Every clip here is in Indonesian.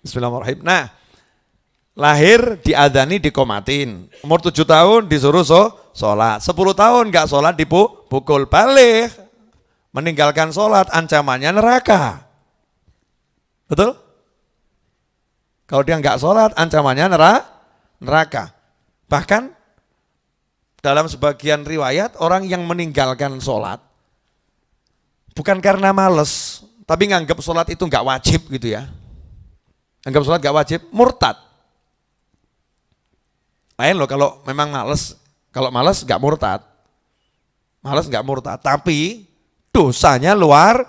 Bismillahirrahmanirrahim. Nah, lahir diadani dikomatin. Umur 7 tahun disuruh sholat. 10 tahun nggak sholat dipukul. Balik. Meninggalkan sholat ancamannya neraka. Betul? Kalau dia nggak sholat ancamannya neraka. Bahkan dalam sebagian riwayat orang yang meninggalkan sholat bukan karena males, tapi nganggap sholat itu nggak wajib gitu ya. Anggap sholat nggak wajib, murtad. Lain loh kalau memang males, kalau males nggak murtad. Males nggak murtad, tapi dosanya luar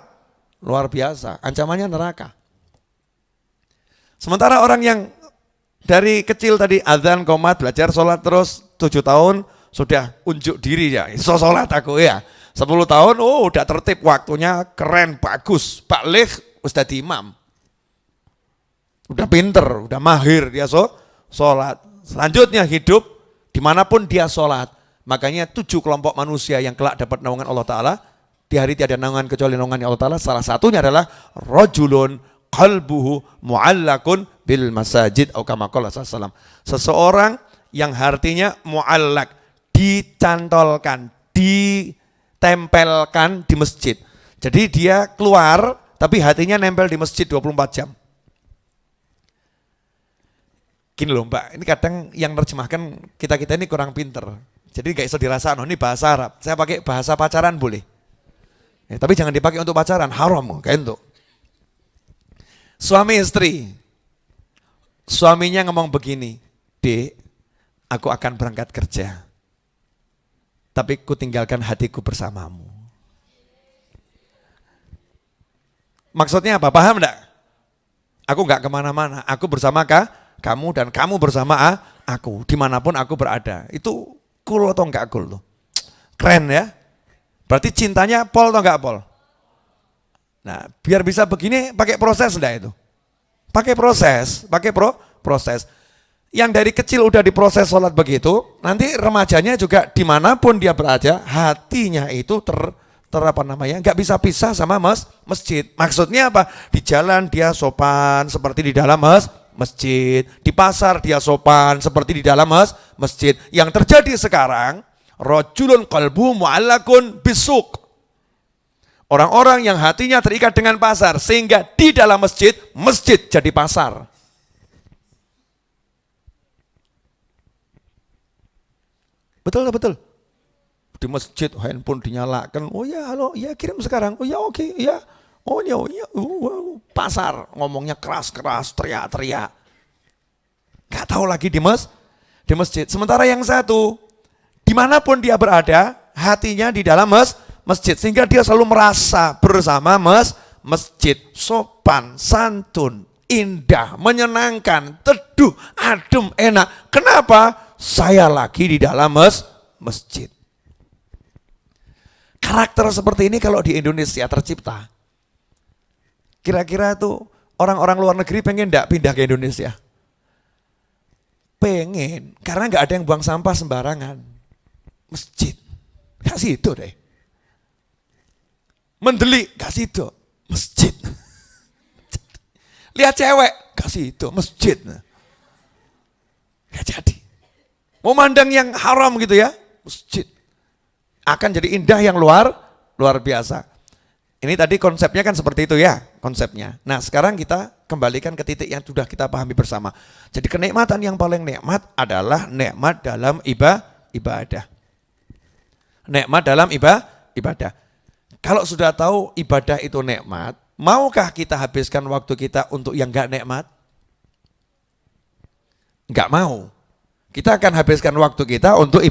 biasa, ancamannya neraka. Sementara orang yang dari kecil tadi azan qomat belajar sholat terus 7 tahun sudah unjuk diri ya, sholat aku ya. 10 tahun udah tertib waktunya keren bagus, balik ustaz imam. Udah pinter, udah mahir dia sholat. Selanjutnya hidup dimanapun dia sholat. Makanya 7 kelompok manusia yang kelak dapat naungan Allah Ta'ala. Di hari tiada naungan kecuali naungan Allah Ta'ala. Salah satunya adalah rajulun qalbuhu mu'allakun bil masajid atau kama qala sallallahu. Seseorang yang hatinya mu'allak, dicantolkan, ditempelkan di masjid. Jadi dia keluar tapi hatinya nempel di masjid 24 jam. Gini loh Mbak, ini kadang yang menerjemahkan kita-kita ini kurang pinter. Jadi gak bisa dirasakan, ini bahasa Arab. Saya pakai bahasa pacaran boleh. Ya, tapi jangan dipakai untuk pacaran, haram kayak itu. Suami istri, suaminya ngomong begini, Dek, aku akan berangkat kerja, tapi ku tinggalkan hatiku bersamamu. Maksudnya apa? Paham enggak? Aku enggak kemana-mana, aku bersama kamu dan kamu bersama aku, dimanapun aku berada. Itu cool atau enggak cool tuh? Keren ya? Berarti cintanya pol atau enggak pol? Nah, biar bisa begini pakai proses enggak itu? Pakai proses, proses. Yang dari kecil udah diproses sholat begitu, nanti remajanya juga dimanapun dia berada, hatinya itu nggak bisa pisah sama masjid. Maksudnya apa? Di jalan dia sopan seperti di dalam masjid, di pasar dia sopan seperti di dalam masjid. Yang terjadi sekarang, rajulun qalbu mu'allakun bisuk. Orang-orang yang hatinya terikat dengan pasar sehingga di dalam masjid jadi pasar. Betul. Di masjid handphone dinyalakan. Oh ya, halo, ya kirim sekarang. Oh ya, oke, ya. Oh ya, pasar ngomongnya keras-keras, teriak-teriak. Gak tahu lagi di masjid. Sementara yang satu, dimanapun dia berada, hatinya di dalam masjid. Sehingga dia selalu merasa bersama masjid. Sopan, santun, indah, menyenangkan, teduh, adem, enak. Kenapa? Saya lagi di dalam masjid. Karakter seperti ini kalau di Indonesia tercipta, kira-kira tuh orang-orang luar negeri pengen enggak pindah ke Indonesia? Pengen, karena enggak ada yang buang sampah sembarangan. Masjid, kasih itu deh. Mendelik, kasih itu, masjid. Lihat cewek, kasih itu, masjid. Gak jadi. Mau mandang yang haram gitu ya, masjid. Akan jadi indah yang luar biasa. Ini tadi konsepnya kan seperti itu ya, konsepnya. Nah sekarang kita kembalikan ke titik yang sudah kita pahami bersama. Jadi kenikmatan yang paling nikmat adalah nikmat dalam ibadah. Nikmat dalam ibadah. Kalau sudah tahu ibadah itu nikmat, maukah kita habiskan waktu kita untuk yang gak nikmat? Enggak mau. Kita akan habiskan waktu kita untuk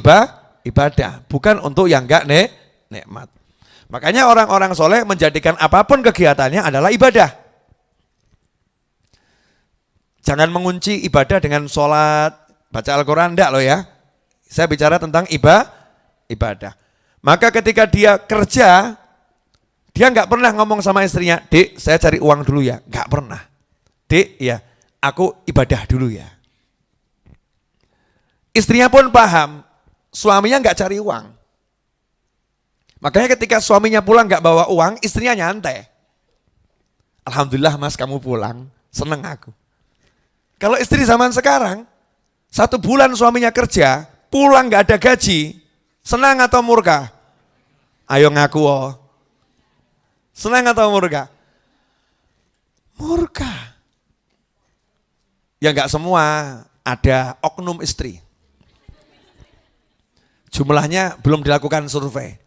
ibadah, bukan untuk yang enggak nikmat. Makanya orang-orang soleh menjadikan apapun kegiatannya adalah ibadah. Jangan mengunci ibadah dengan sholat, baca Al-Quran, enggak loh ya. Saya bicara tentang ibadah. Maka ketika dia kerja, dia enggak pernah ngomong sama istrinya, Dek saya cari uang dulu ya. Enggak pernah. Dek ya, aku ibadah dulu ya. Istrinya pun paham, suaminya enggak cari uang. Makanya ketika suaminya pulang enggak bawa uang, istrinya nyantai. Alhamdulillah mas kamu pulang, seneng aku. Kalau istri zaman sekarang, 1 bulan suaminya kerja, pulang nggak ada gaji, senang atau murka? Ayo ngaku oh. Senang atau murka? Murka. Ya nggak semua, ada oknum istri. Jumlahnya belum dilakukan survei.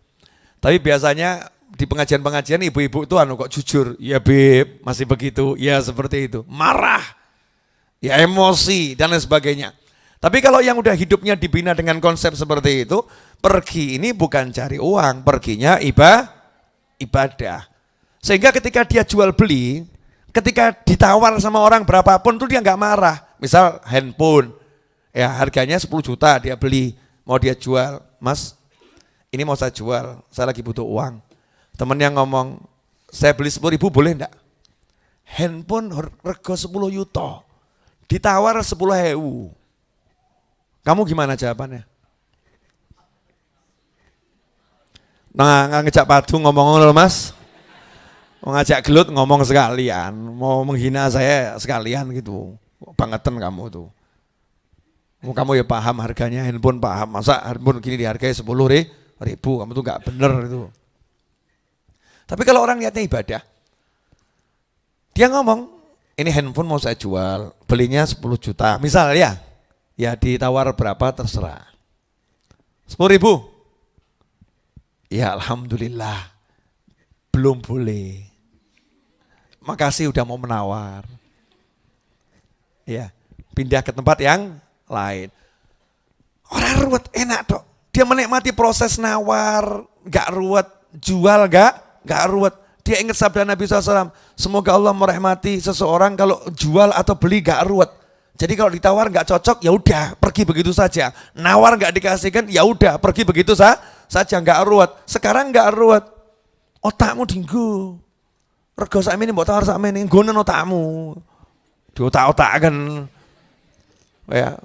Tapi biasanya di pengajian-pengajian ibu-ibu itu kok jujur, ya beb, masih begitu, ya seperti itu. Marah, ya emosi dan lain sebagainya. Tapi kalau yang udah hidupnya dibina dengan konsep seperti itu, pergi ini bukan cari uang, perginya ibadah. Sehingga ketika dia jual beli, ketika ditawar sama orang berapapun tuh dia nggak marah. Misal handphone, ya harganya 10 juta dia beli, mau dia jual, mas ini mau saya jual, saya lagi butuh uang. Temen yang ngomong, saya beli 10.000 boleh enggak? Handphone rego 10 yuto, ditawar 10.000. Kamu gimana jawabannya? Nah, ngejak padu ngomong loh mas, mau ngajak gelut ngomong sekalian, mau menghina saya sekalian gitu, bangetan kamu tuh. Kamu ya paham harganya handphone paham, masa handphone gini dihargai 10.000, kamu tuh nggak bener itu. Tapi kalau orang niatnya ibadah, dia ngomong, ini handphone mau saya jual, belinya 10 juta, misal ya ditawar berapa terserah. 10.000, ya alhamdulillah, belum boleh. Makasih udah mau menawar. Ya, pindah ke tempat yang lain. Orang ruwet enak dok. Dia menikmati proses nawar, gak ruwet, jual gak ruwet. Dia ingat sabda Nabi SAW, semoga Allah merahmati seseorang kalau jual atau beli gak ruwet. Jadi kalau ditawar gak cocok, ya udah pergi begitu saja. Nawar gak dikasihkan, ya udah pergi begitu saja, gak ruwet. Sekarang gak ruwet. Otakmu dinggo. Rego sakmene mbok tawar sakmene, nggonen otakmu. Diotak-otaken. Ya,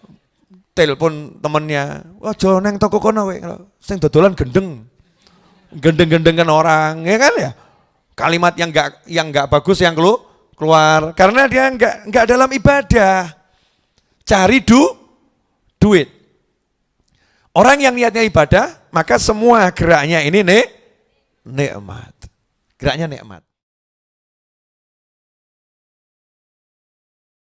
telepon temennya, "Aja nang toko kono kowe, sing dodolan gendeng." Gendeng-gendengan orang, ya kan ya? Kalimat yang enggak bagus yang keluar karena dia enggak dalam ibadah. Cari duit. Orang yang niatnya ibadah, maka semua geraknya ini nikmat. Geraknya nikmat.